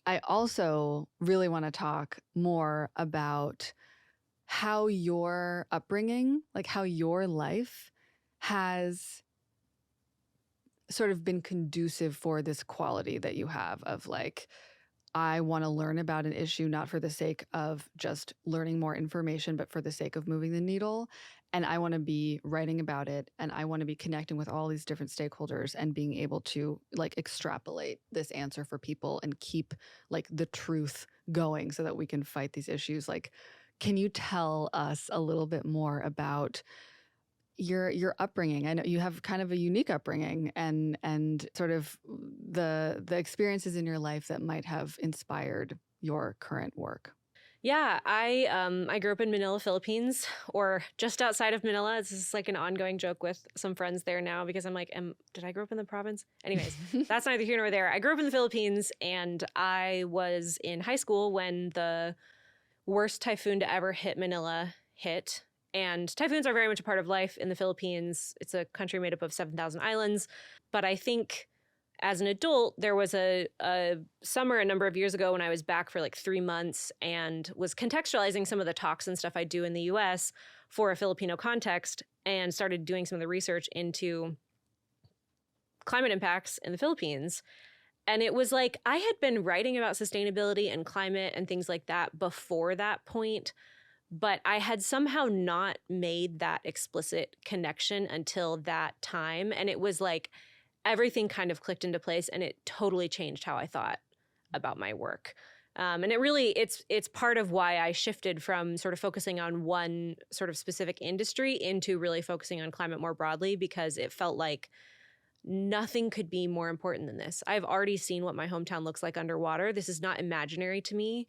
I also really want to talk more about how your upbringing, like how your life has sort of been conducive for this quality that you have of like, I want to learn about an issue, not for the sake of just learning more information, but for the sake of moving the needle. And I want to be writing about it. And I want to be connecting with all these different stakeholders and being able to like extrapolate this answer for people and keep like the truth going so that we can fight these issues. Like, can you tell us a little bit more about your upbringing? I know you have kind of a unique upbringing and sort of the experiences in your life that might have inspired your current work. Yeah, I grew up in Manila, Philippines, or just outside of Manila. This is like an ongoing joke with some friends there now because I'm like, did I grow up in the province? Anyways, that's neither here nor there. I grew up in the Philippines, and I was in high school when the worst typhoon to ever hit Manila hit. And typhoons are very much a part of life in the Philippines. It's a country made up of 7,000 islands. But I think as an adult, there was a summer a number of years ago when I was back for like 3 months and was contextualizing some of the talks and stuff I do in the US for a Filipino context and started doing some of the research into climate impacts in the Philippines. And it was like I had been writing about sustainability and climate and things like that before that point, but I had somehow not made that explicit connection until that time. And it was like everything kind of clicked into place, and it totally changed how I thought about my work. And it really, it's part of why I shifted from sort of focusing on one sort of specific industry into really focusing on climate more broadly, because it felt like nothing could be more important than this. I've already seen what my hometown looks like underwater. This is not imaginary to me.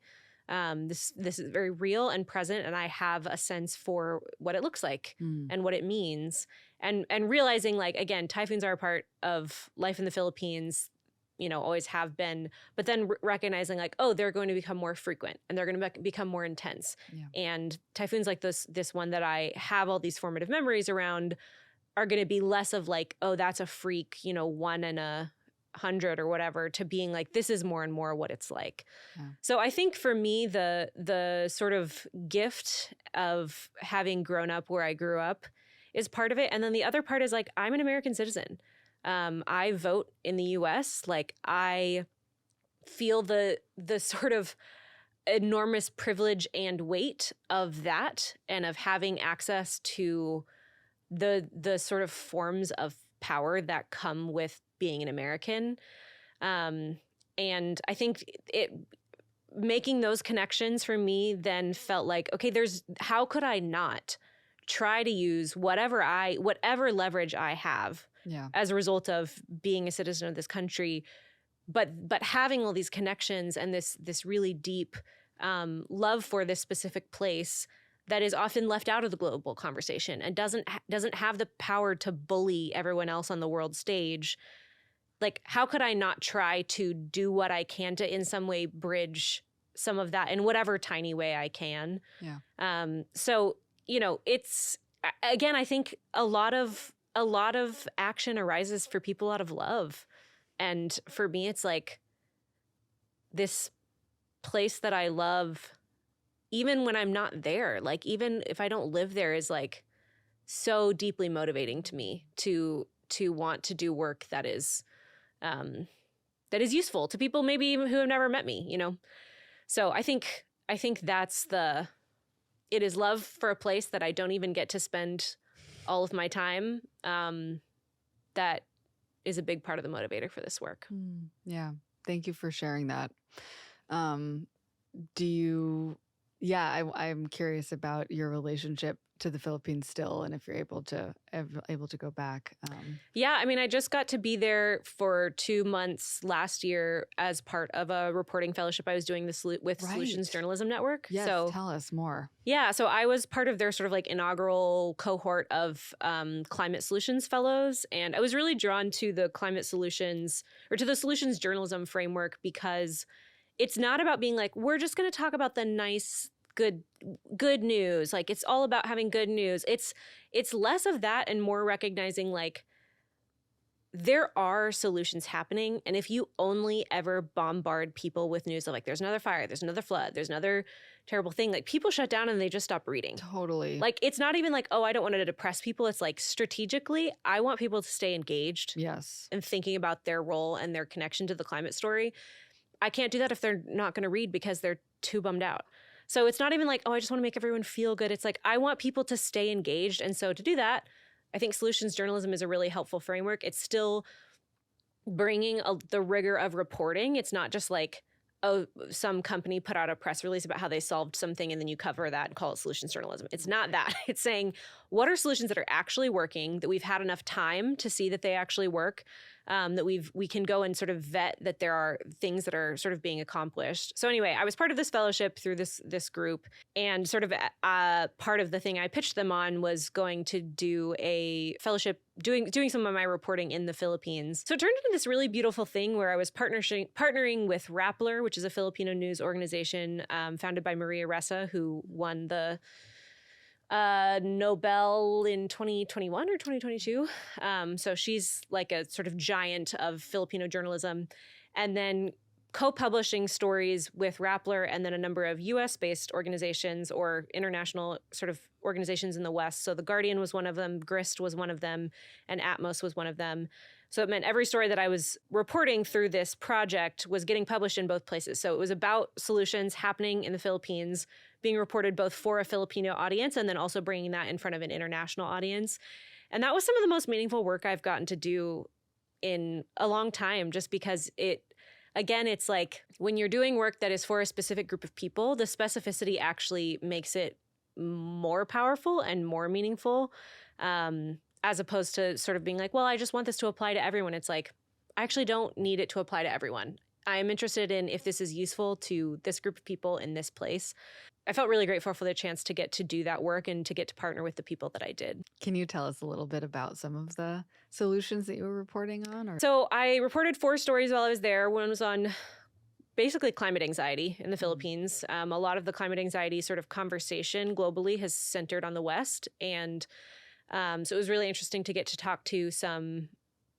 This is very real and present, and I have a sense for what it looks like and what it means. And realizing, like, again, typhoons are a part of life in the Philippines, you know, always have been, but then recognizing like, oh, they're going to become more frequent and they're going to become more intense. Yeah. And typhoons like this one that I have all these formative memories around are going to be less of like, oh, that's a freak, you know, 1 in 100 or whatever, to being like, this is more and more what it's like. Yeah. So I think for me, the sort of gift of having grown up where I grew up is part of it. And then the other part is like, I'm an American citizen. I vote in the US. Like, I feel the sort of enormous privilege and weight of that, and of having access to the sort of forms of power that come with being an American. And I think making those connections for me then felt like, okay, how could I not try to use whatever leverage I have as a result of being a citizen of this country, but having all these connections and this really deep love for this specific place that is often left out of the global conversation and doesn't have the power to bully everyone else on the world stage. Like, how could I not try to do what I can to in some way bridge some of that in whatever tiny way I can? Yeah. So, you know, it's, again, I think a lot of action arises for people out of love. And for me, it's like this place that I love, even when I'm not there, like even if I don't live there, is like so deeply motivating to me to want to do work that is useful to people maybe even who have never met me, you know? So I think that's it is love for a place that I don't even get to spend all of my time. That is a big part of the motivator for this work. Yeah. Thank you for sharing that. I'm curious about your relationship to the Philippines still, and if you're able to go back. Yeah, I mean, I just got to be there for 2 months last year as part of a reporting fellowship I was doing with Solutions Journalism Network. Yes, so tell us more. Yeah, so I was part of their sort of like inaugural cohort of climate solutions fellows, and I was really drawn to the climate solutions, or to the solutions journalism framework, because it's not about being like, we're just going to talk about the nice, good news. Like, it's all about having good news. It's less of that and more recognizing like there are solutions happening. And if you only ever bombard people with news of like, there's another fire, there's another flood, there's another terrible thing, like people shut down and they just stop reading. Totally. Like, it's not even like, oh, I don't want to depress people. It's like strategically, I want people to stay engaged. Yes. And thinking about their role and their connection to the climate story. I can't do that if they're not going to read because they're too bummed out. So it's not even like, oh, I just want to make everyone feel good. It's like, I want people to stay engaged. And so to do that, I think solutions journalism is a really helpful framework. It's still bringing the rigor of reporting. It's not just like, oh, some company put out a press release about how they solved something and then you cover that and call it solutions journalism. It's not that. It's saying, what are solutions that are actually working, that we've had enough time to see that they actually work, that we can go and sort of vet that there are things that are sort of being accomplished. So anyway, I was part of this fellowship through this group, and sort of part of the thing I pitched them on was going to do a fellowship doing some of my reporting in the Philippines. So it turned into this really beautiful thing where I was partnering with Rappler, which is a Filipino news organization founded by Maria Ressa, who won the Nobel in 2021 or 2022. So she's like a sort of giant of Filipino journalism. And then co-publishing stories with Rappler and then a number of US-based organizations or international sort of organizations in the West. So The Guardian was one of them, Grist was one of them, and Atmos was one of them. So it meant every story that I was reporting through this project was getting published in both places. So it was about solutions happening in the Philippines, being reported both for a Filipino audience and then also bringing that in front of an international audience. And that was some of the most meaningful work I've gotten to do in a long time, just because it's like when you're doing work that is for a specific group of people, the specificity actually makes it more powerful and more meaningful, as opposed to sort of being like, well, I just want this to apply to everyone. It's like, I actually don't need it to apply to everyone. I am interested in if this is useful to this group of people in this place. I felt really grateful for the chance to get to do that work and to get to partner with the people that I did. Can you tell us a little bit about some of the solutions that you were reporting on? So I reported 4 stories while I was there. One was on basically climate anxiety in the Philippines. A lot of the climate anxiety sort of conversation globally has centered on the West. And so it was really interesting to get to talk to some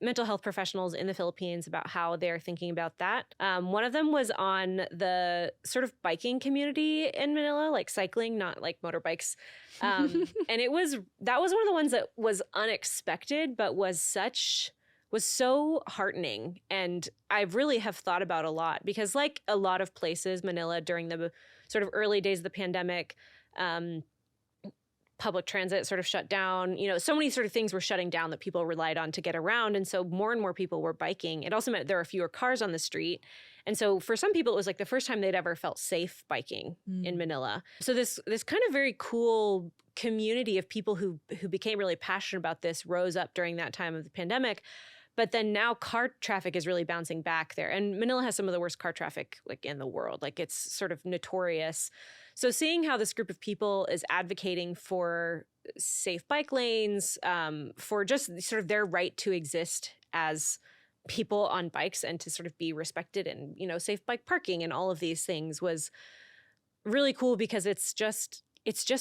mental health professionals in the Philippines about how they're thinking about that. One of them was on the sort of biking community in Manila, like cycling, not like motorbikes. And that was one of the ones that was unexpected, but was so heartening. And I really have thought about a lot because, like a lot of places, Manila during the sort of early days of the pandemic, public transit sort of shut down. So many sort of things were shutting down that people relied on to get around. And so more and more people were biking. It also meant there were fewer cars on the street. And so for some people, it was like the first time they'd ever felt safe biking in Manila. So this kind of very cool community of people who became really passionate about this rose up during that time of the pandemic. But then now car traffic is really bouncing back there. And Manila has some of the worst car traffic like in the world. Like it's sort of notorious. So seeing how this group of people is advocating for safe bike lanes, for just sort of their right to exist as people on bikes and to sort of be respected and, safe bike parking and all of these things was really cool because it's just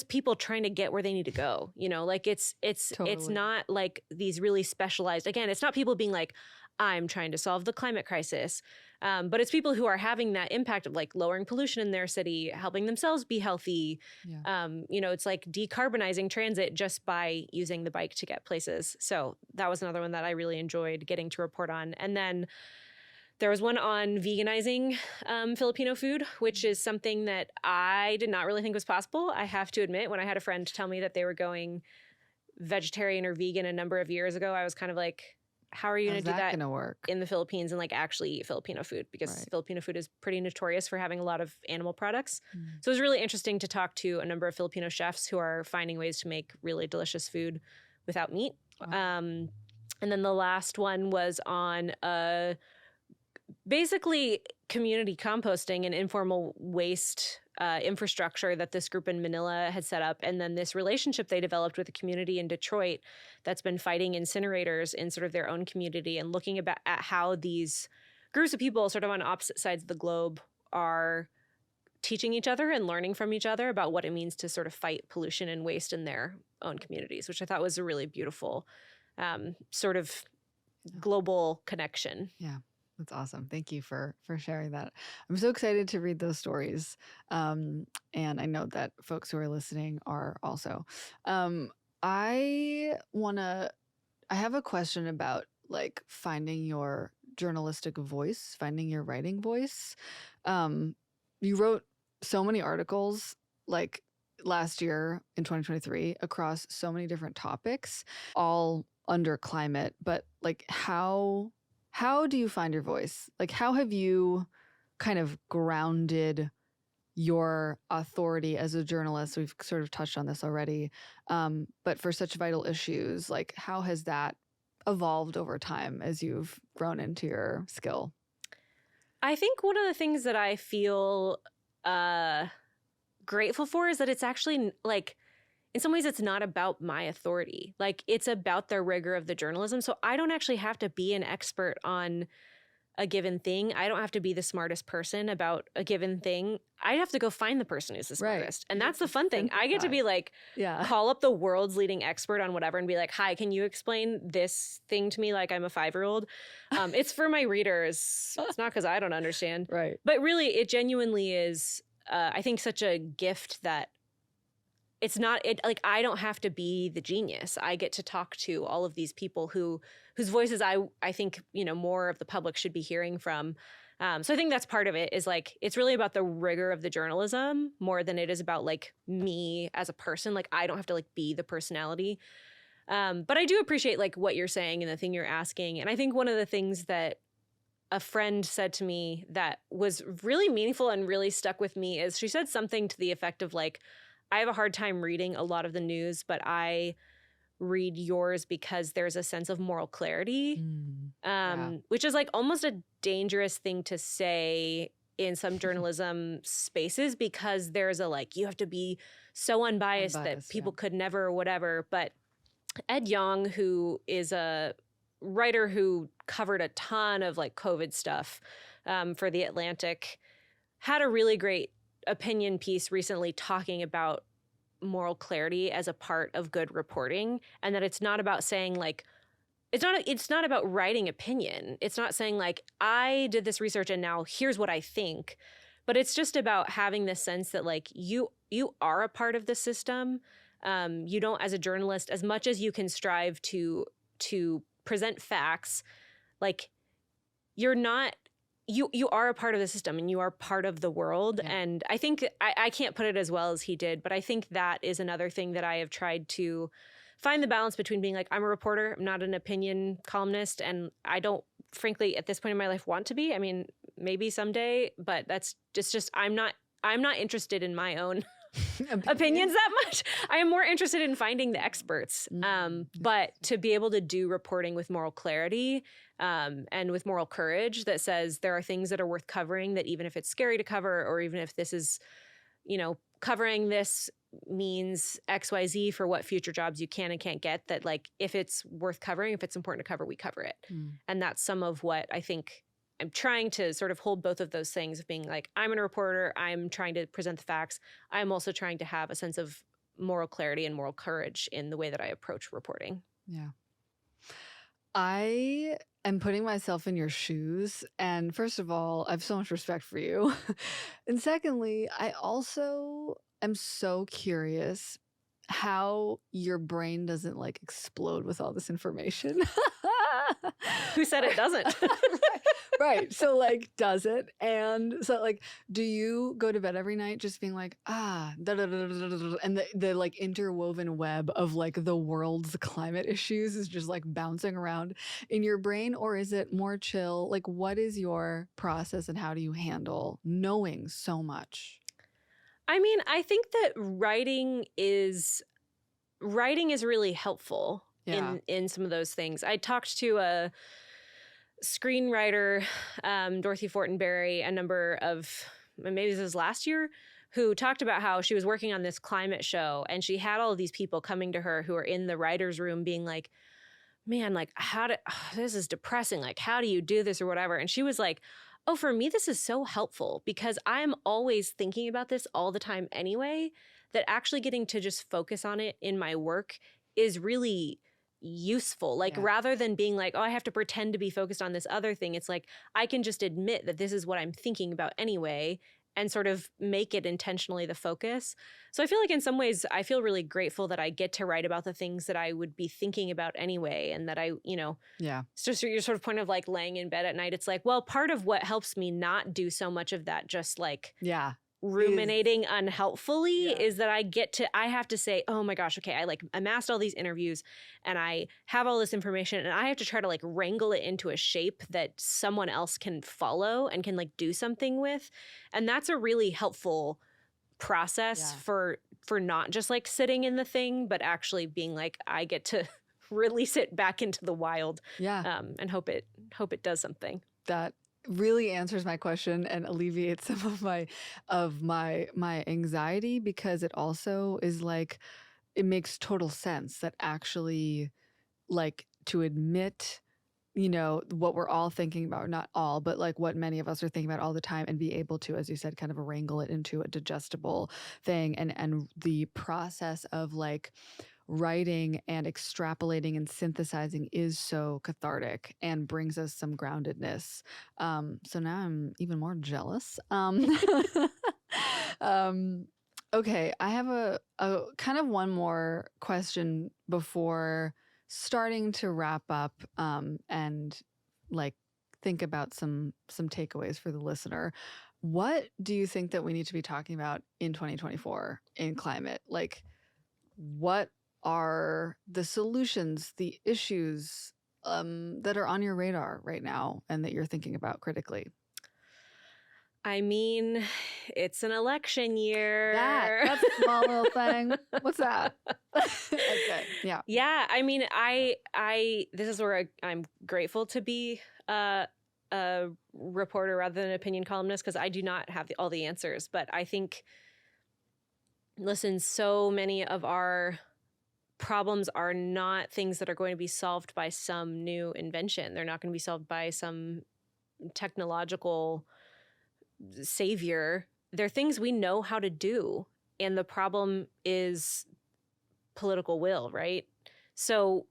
people trying to get where they need to go. Like it's not like these really specialized, again, it's not people being like, I'm trying to solve the climate crisis. But it's people who are having that impact of like lowering pollution in their city, helping themselves be healthy. Yeah. It's like decarbonizing transit just by using the bike to get places. So that was another one that I really enjoyed getting to report on. And then there was one on veganizing Filipino food, which is something that I did not really think was possible. I have to admit, when I had a friend tell me that they were going vegetarian or vegan a number of years ago, I was kind of like, how are you going to do that in the Philippines and like actually eat Filipino food? Because Filipino food is pretty notorious for having a lot of animal products. So it was really interesting to talk to a number of Filipino chefs who are finding ways to make really delicious food without meat. Wow. And then the last one was on basically community composting and informal waste infrastructure that this group in Manila had set up. And then this relationship they developed with a community in Detroit that's been fighting incinerators in sort of their own community and looking at how these groups of people sort of on opposite sides of the globe are teaching each other and learning from each other about what it means to sort of fight pollution and waste in their own communities, which I thought was a really beautiful sort of global connection. Yeah. That's awesome. Thank you for sharing that. I'm so excited to read those stories. And I know that folks who are listening are also. I have a question about like finding your journalistic voice, finding your writing voice. You wrote so many articles like last year in 2023 across so many different topics, all under climate, but like how do you find your voice? Like how have you kind of grounded your authority as a journalist? We've sort of touched on this already. But for such vital issues, like how has that evolved over time as you've grown into your skill? I think one of the things that I feel grateful for is that it's actually like, in some ways, it's not about my authority. Like it's about the rigor of the journalism. So I don't actually have to be an expert on a given thing. I don't have to be the smartest person about a given thing. I have to go find the person who's the smartest. And that's the fun thing. I get to be like, call up the world's leading expert on whatever and be like, hi, can you explain this thing to me like I'm a 5-year-old? It's for my readers. It's not because I don't understand. Right. But really, it genuinely is, I think, such a gift that it's not like I don't have to be the genius. I get to talk to all of these people whose voices I think, more of the public should be hearing from. So I think that's part of it is like, it's really about the rigor of the journalism more than it is about like me as a person. Like I don't have to like be the personality. But I do appreciate like what you're saying and the thing you're asking. And I think one of the things that a friend said to me that was really meaningful and really stuck with me is she said something to the effect of like, I have a hard time reading a lot of the news, but I read yours because there's a sense of moral clarity, which is like almost a dangerous thing to say in some journalism spaces because there's a like, you have to be so unbiased that people could never or whatever. But Ed Yong, who is a writer who covered a ton of like COVID stuff for The Atlantic, had a really great opinion piece recently talking about moral clarity as a part of good reporting, and that it's not about saying like it's not about writing opinion. It's not saying like I did this research and now here's what I think, but it's just about having this sense that like you are a part of the system. You don't, as a journalist, as much as you can strive to present facts, like you're not. You are a part of the system and you are part of the world. Yeah. And I think I can't put it as well as he did, but I think that is another thing that I have tried to find the balance between being like, I'm a reporter, I'm not an opinion columnist. And I don't, frankly, at this point in my life want to be. I mean, maybe someday, but that's just I'm not interested in my own opinions that much. I am more interested in finding the experts. But to be able to do reporting with moral clarity and with moral courage that says there are things that are worth covering, that even if it's scary to cover, or even if this is, covering this means XYZ for what future jobs you can and can't get, that like if it's worth covering, if it's important to cover, we cover it. And that's some of what I think I'm trying to sort of hold both of those things of being like, I'm a reporter, I'm trying to present the facts. I'm also trying to have a sense of moral clarity and moral courage in the way that I approach reporting. Yeah. I am putting myself in your shoes. And first of all, I have so much respect for you. And secondly, I also am so curious how your brain doesn't like explode with all this information. Who said it doesn't? Right. So like, does it? And so like, do you go to bed every night just being like, da, da, da, da, da, da, and the like interwoven web of like the world's climate issues is just like bouncing around in your brain? Or is it more chill? Like, what is your process and how do you handle knowing so much? I mean, I think that writing is really helpful in some of those things. I talked to a screenwriter, Dorothy Fortenberry, a number of, maybe this was last year, who talked about how she was working on this climate show and she had all of these people coming to her who are in the writer's room being like, man, like this is depressing. Like, how do you do this or whatever? And she was like, oh, for me, this is so helpful because I'm always thinking about this all the time anyway, that actually getting to just focus on it in my work is really useful. Like, Yeah. rather than being like, oh, I have to pretend to be focused on this other thing, it's like, I can just admit that this is what I'm thinking about anyway, and sort of make it intentionally the focus. So I feel like in some ways, I feel really grateful that I get to write about the things that I would be thinking about anyway. And that I, Yeah. it's just your sort of point of like laying in bed at night. It's like, well, part of what helps me not do so much of that, just like Yeah. ruminating unhelpfully, Yeah. is that I have to say, oh my gosh, okay, I like amassed all these interviews and I have all this information and I have to try to like wrangle it into a shape that someone else can follow and can like do something with. And that's a really helpful process for not just like sitting in the thing, but actually being like, I get to release it back into the wild. Yeah. And hope it does something. That really answers my question and alleviates some of my anxiety, because it also is like, it makes total sense that actually, like, to admit, what we're all thinking about, not all, but like what many of us are thinking about all the time, and be able to, as you said, kind of wrangle it into a digestible thing. And the process of like writing and extrapolating and synthesizing is so cathartic and brings us some groundedness. So now I'm even more jealous. Okay, I have a kind of one more question before starting to wrap up, and like think about some takeaways for the listener. What do you think that we need to be talking about in 2024 in climate? Like, what are the solutions, the issues that are on your radar right now and that you're thinking about critically? I mean, it's an election year. That's a small little thing. What's that? Okay. Yeah. Yeah. I mean, I this is where I'm grateful to be a reporter rather than an opinion columnist, because I do not have all the answers. But I think, listen, so many of our problems are not things that are going to be solved by some new invention. They're not going to be solved by some technological savior. They're things we know how to do. And the problem is political will, right? So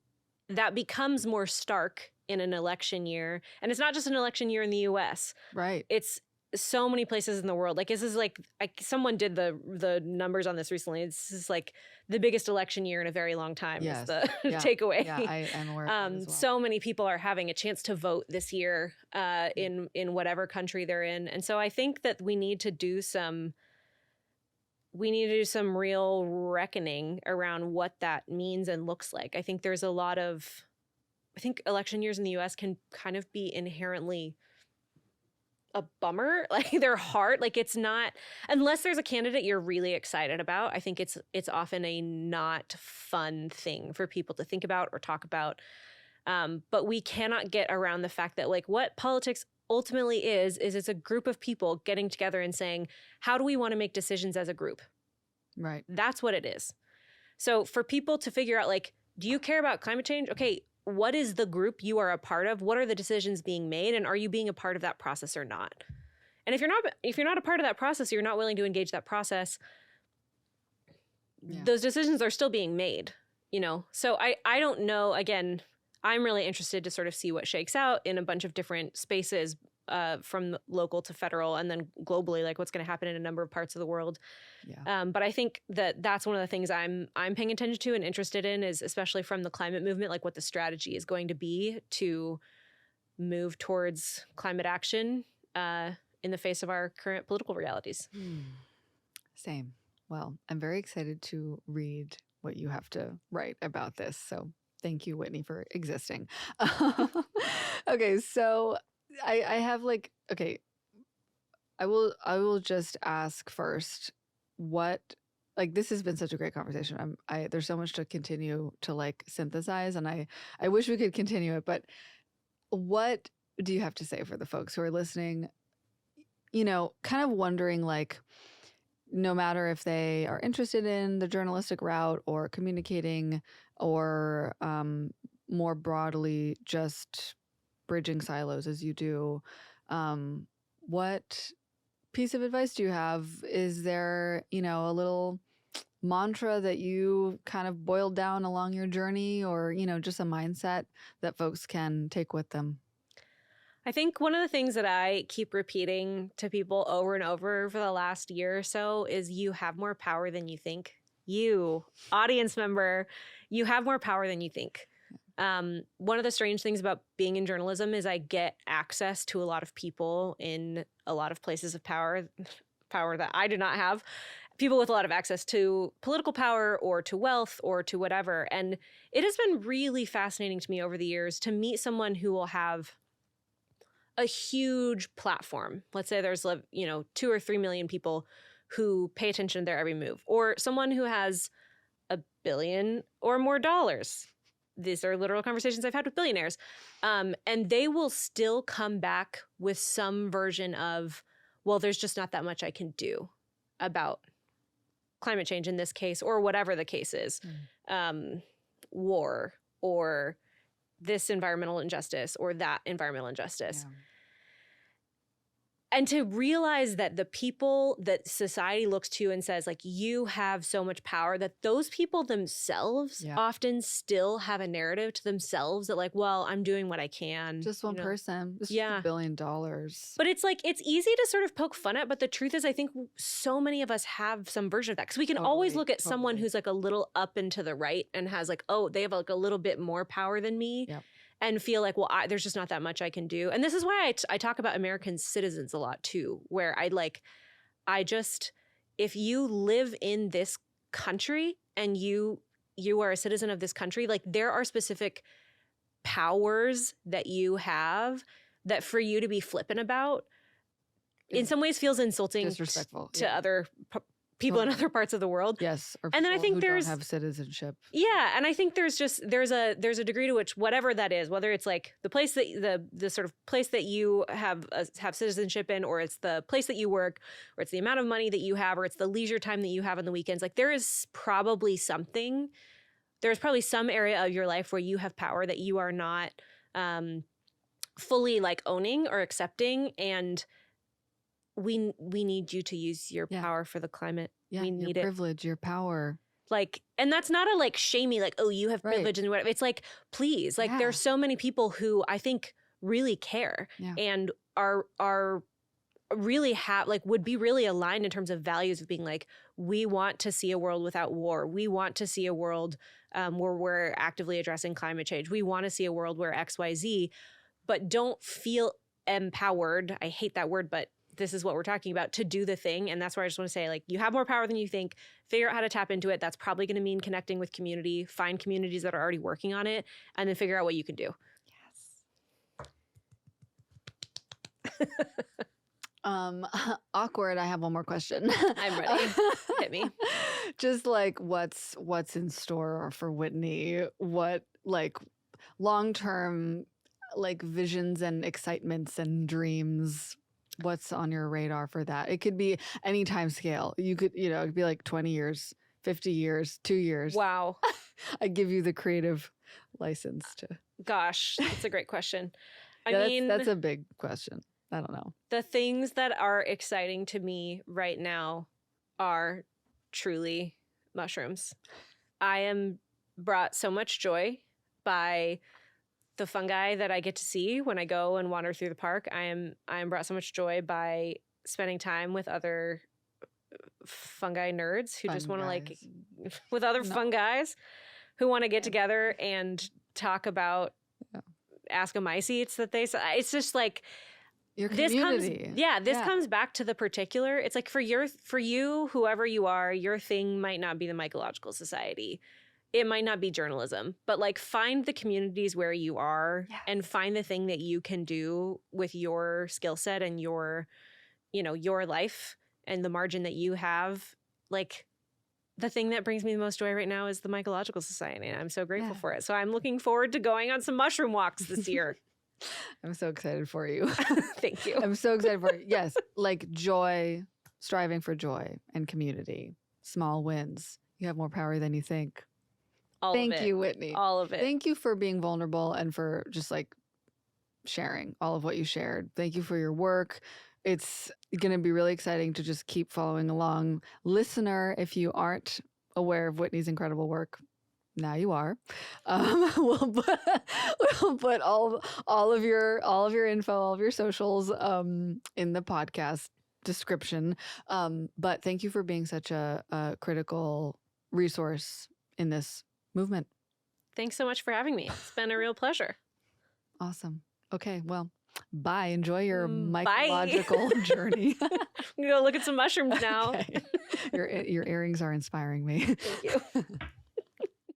that becomes more stark in an election year. And it's not just an election year in the US. Right. It's so many places in the world. Like, this is like, someone did the numbers on this recently. This is like the biggest election year in a very long time. Yes. Is the Yeah. takeaway. Yeah, I am aware of that as well. So many people are having a chance to vote this year in whatever country they're in. And so I think that we need to do some real reckoning around what that means and looks like. I think there's I think election years in the US can kind of be inherently a bummer. Like, they're hard. Like, it's not, unless there's a candidate you're really excited about, I think it's often a not fun thing for people to think about or talk about. But we cannot get around the fact that, like, what politics ultimately is it's a group of people getting together and saying, how do we want to make decisions as a group? Right. That's what it is. So for people to figure out, like, do you care about climate change? Okay, what is the group you are a part of? What are the decisions being made? And are you being a part of that process or not? And if you're not a part of that process, you're not willing to engage that process, those decisions are still being made, So I don't know. Again, I'm really interested to sort of see what shakes out in a bunch of different spaces, from local to federal, and then globally, like what's going to happen in a number of parts of the world. Yeah. But I think that's one of the things I'm paying attention to and interested in, is especially from the climate movement, like what the strategy is going to be to move towards climate action in the face of our current political realities. Same. Well, I'm very excited to read what you have to write about this. So thank you, Whitney, for existing. Okay, so I have I will just ask first, what, like, this has been such a great conversation. There's so much to continue to like synthesize, and I wish we could continue it, but what do you have to say for the folks who are listening, kind of wondering, like, no matter if they are interested in the journalistic route or communicating or more broadly just bridging silos as you do, what piece of advice do you have? Is there, a little mantra that you kind of boiled down along your journey, or, just a mindset that folks can take with them? I think one of the things that I keep repeating to people over and over for the last year or so is you have more power than you think. You, audience member, you have more power than you think. One of the strange things about being in journalism is I get access to a lot of people in a lot of places of power that I do not have. People with a lot of access to political power or to wealth or to whatever. And it has been really fascinating to me over the years to meet someone who will have a huge platform. Let's say there's 2 or 3 million people who pay attention to their every move, or someone who has $1 billion or more dollars. These are literal conversations I've had with billionaires. And they will still come back with some version of, well, there's just not that much I can do about climate change in this case, or whatever the case is, war, or this environmental injustice, or that environmental injustice. Yeah. And to realize that the people that society looks to and says, like, you have so much power, that those people themselves often still have a narrative to themselves that, like, well, I'm doing what I can. Just one person. This is $1 billion. But it's like, it's easy to sort of poke fun at. But the truth is, I think so many of us have some version of that. Because we can always look at someone who's like a little up and to the right and has like, oh, they have like a little bit more power than me. Yep. And feel like, well, there's just not that much I can do. And this is why I talk about American citizens a lot too, where if you live in this country and you are a citizen of this country, like, there are specific powers that you have that for you to be flippant about in some ways feels insulting disrespectful to other people in other parts of the world. Yes. Or and then I think who don't have citizenship. Yeah. And I think there's a degree to which whatever that is, whether it's like the place that the sort of place that you have citizenship in, or it's the place that you work, or it's the amount of money that you have, or it's the leisure time that you have on the weekends, like, there's probably some area of your life where you have power that you are not fully like owning or accepting. And we need you to use your power for the climate. Yeah, we need your privilege, your power. Like, and that's not a like shamey, like, oh, you have privilege and whatever. It's like, please, like, there's so many people who I think really care and are really would be really aligned in terms of values of being like, we want to see a world without war. We want to see a world where we're actively addressing climate change. We want to see a world where X, Y, Z, but don't feel empowered. I hate that word, but this is what we're talking about, to do the thing. And that's where I just want to say, like, you have more power than you think. Figure out how to tap into it. That's probably going to mean connecting with community, find communities that are already working on it, and then figure out what you can do. Yes. Awkward. I have one more question. I'm ready. Hit me. Just like what's in store for Whitney? What, like, long-term, like, visions and excitements and dreams? What's on your radar for that? It could be any time scale. You could, it could be like 20 years, 50 years, 2 years. Wow. I give you the creative license to. Gosh, that's a great question. I mean, that's a big question. I don't know. The things that are exciting to me right now are truly mushrooms. I am brought so much joy by the fungi that I get to see when I go and wander through the park. I am brought so much joy by spending time with other fungi nerds who just want to, like, with other fungis who want to get together and talk about ascomycetes that they say. It's just like, your community. This comes back to the particular. It's like, for you, whoever you are, your thing might not be the Mycological Society. It might not be journalism, but, like, find the communities where you are and find the thing that you can do with your skill set and your life and the margin that you have. Like, the thing that brings me the most joy right now is the Mycological Society, and I'm so grateful for it. So I'm looking forward to going on some mushroom walks this year. I'm so excited for you. Thank you. I'm so excited for you. Yes, like, joy, striving for joy and community, small wins. You have more power than you think. Thank you, Whitney. All of it. Thank you for being vulnerable and for just, like, sharing all of what you shared. Thank you for your work. It's going to be really exciting to just keep following along. Listener, if you aren't aware of Whitney's incredible work, now you are. We'll put all of your info, all of your socials in the podcast description. But thank you for being such a critical resource in this movement. Thanks so much for having me. It's been a real pleasure. Awesome. Okay, well, bye. Enjoy your mycological journey. I'm gonna go look at some mushrooms now. Okay. Your earrings are inspiring me. Thank you.